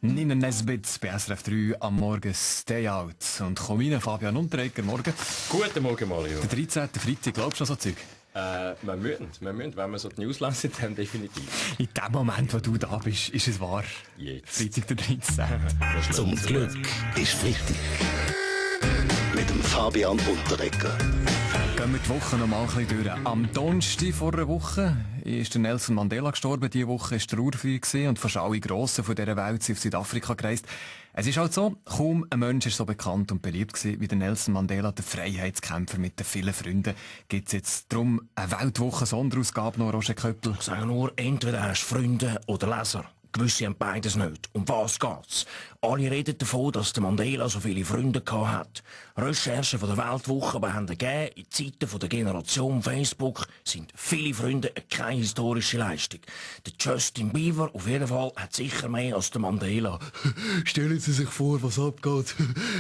Nina Nesbitt bei SRF 3 am Morgen Stay Out. Und komm rein, Fabian Unterreger, morgen. Guten Morgen, Mario. Der 13. Freitag, glaubst du an so Zeug? Wir müssen, wenn wir so die News lesen, dann definitiv. In dem Moment, wo du da bist, ist es wahr. Jetzt. Freitag der 13. Zum Glück ist Freitag. Mit dem Fabian Unterreger. Gehen wir die Woche noch mal ein bisschen durch. Am Donnerstag vor einer Woche ist der Nelson Mandela gestorben. Diese Woche war trauerfrei und fast alle Grossen von dieser Welt sind auf Südafrika gereist. Es ist halt so, kaum ein Mensch ist so bekannt und beliebt gewesen wie der Nelson Mandela, der Freiheitskämpfer mit den vielen Freunden. Gibt es jetzt darum eine Weltwoche-Sonderausgabe noch, Roger Köppel? Ich sage nur, entweder hast du Freunde oder Leser. Gewisse haben beides nicht. Um was geht's? Alle reden davon, dass der Mandela so viele Freunde hat. Recherchen von der Weltwoche haben gegeben, in Zeiten von der Generation Facebook sind viele Freunde keine historische Leistung. Der Justin Bieber auf jeden Fall hat sicher mehr als der Mandela. Stellen Sie sich vor, was abgeht,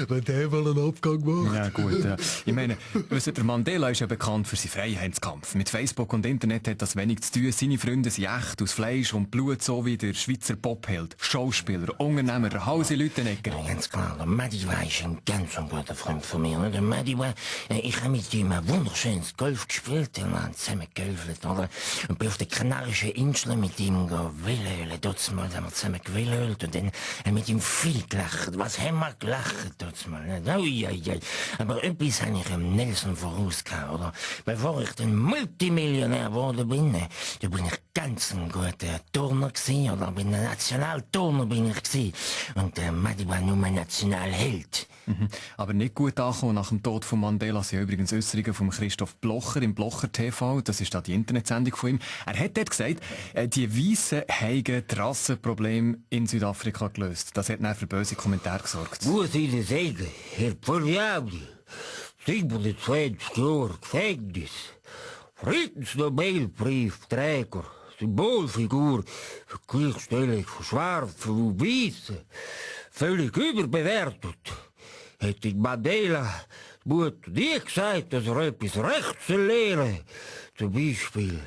wenn der mal einen Abgang macht. Ja gut, ja. Ich meine, der Mandela ist ja bekannt für seinen Freiheitskampf. Mit Facebook und Internet hat das wenig zu tun. Seine Freunde sind echt aus Fleisch und Blut, so wie der Schweizer Popheld, Schauspieler, Unternehmer, Hausi Lütenegger. Ja, ganz klar, der Madiba ist ein ganz guter Freund von mir. Der Madiba, ich habe mit ihm ein wunderschönes Golf gespielt, wir haben zusammen gegolft, oder? Und bin auf den Kanarischen Inseln mit ihm gewillölt. Dort mal haben wir zusammen gewillölt und dann mit ihm viel gelacht. Was haben wir gelacht dort mal? Ui. Aber etwas habe ich dem Nelson vorausgehauen, oder? Bevor ich dann Multimillionär geworden bin, da bin ich ganz ein guter Turner gewesen, oder? Bin ein Nationalturner bin ich gewesen. Und Madiba nur mein Nationalheld. Aber nicht gut angekommen nach dem Tod von Mandela sind übrigens Äußerungen von Christoph Blocher im Blocher TV. Das ist da die Internetsendung von ihm. Er hat dort gesagt, die Weißen haben das Rassenproblem in Südafrika gelöst. Das hat dann für böse Kommentare gesorgt. Muss ich Ihnen sagen, Herr Poljaudi, 27 Jahre Gefängnis, Friedensnobelbriefträger, Symbolfigur für die Gleichstellung von Schwarzen und Weißen, völlig überbewertet. Hätte Mandela Mutter nie gesagt, dass er etwas Rechts lehren, zum Beispiel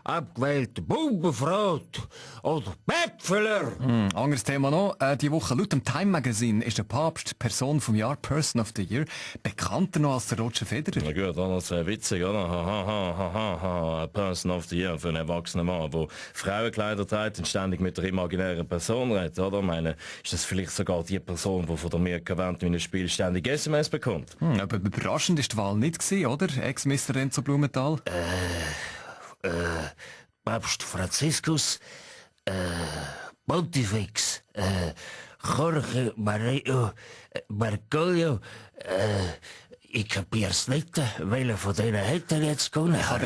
abgewählte Bombenfrot oder Päpfeler. Anderes Thema noch. Die Woche laut dem Time Magazine ist der Papst Person vom Jahr, Person of the Year, bekannter noch als der Roger Federer. Na gut, das wäre witzig, oder? Ha, Person of the Year für einen erwachsenen Mann, der Frauenkleider trägt und ständig mit der imaginären Person redet, oder? Ich meine, ist das vielleicht sogar die Person, die von der Mirka Wendt in einem Spiel ständig SMS bekommt? Aber überraschend ist die Wahl nicht gewesen, oder? Ex-Mr. Renzo Blumenthal. Papst Franziskus, Pontifex, Jorge Mario Bergoglio, ich kapier's nicht, welcher von denen hätte er jetzt gewonnen? Ich kann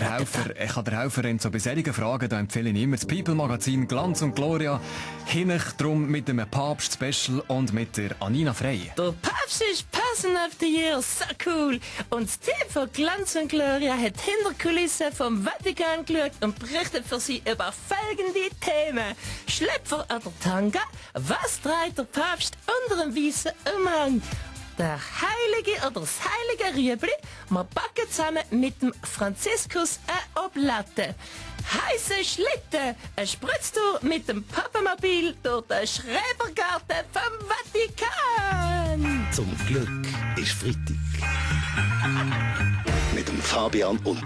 der Helfer Renzo bei solchen Fragen, da empfehle ich immer das People-Magazin Glanz und Gloria. Hinech drum mit dem Papst-Special und mit der Anina Frey. Der Papst ist Person of the Year, so cool. Und das Team von Glanz und Gloria hat hinter Kulissen vom Vatikan geschaut und berichtet für sie über folgende Themen. Schlepper oder Tanga? Was trägt der Papst unter dem weißen Umhang? Der Heilige oder das Heilige Rüebli, wir backen zusammen mit dem Franziskus eine Oblette. Heisse Schlitten, eine Spritztour mit dem Papamobil durch den Schrebergarten vom Vatikan. Zum Glück ist Freitag. Mit dem Fabian Unterreger.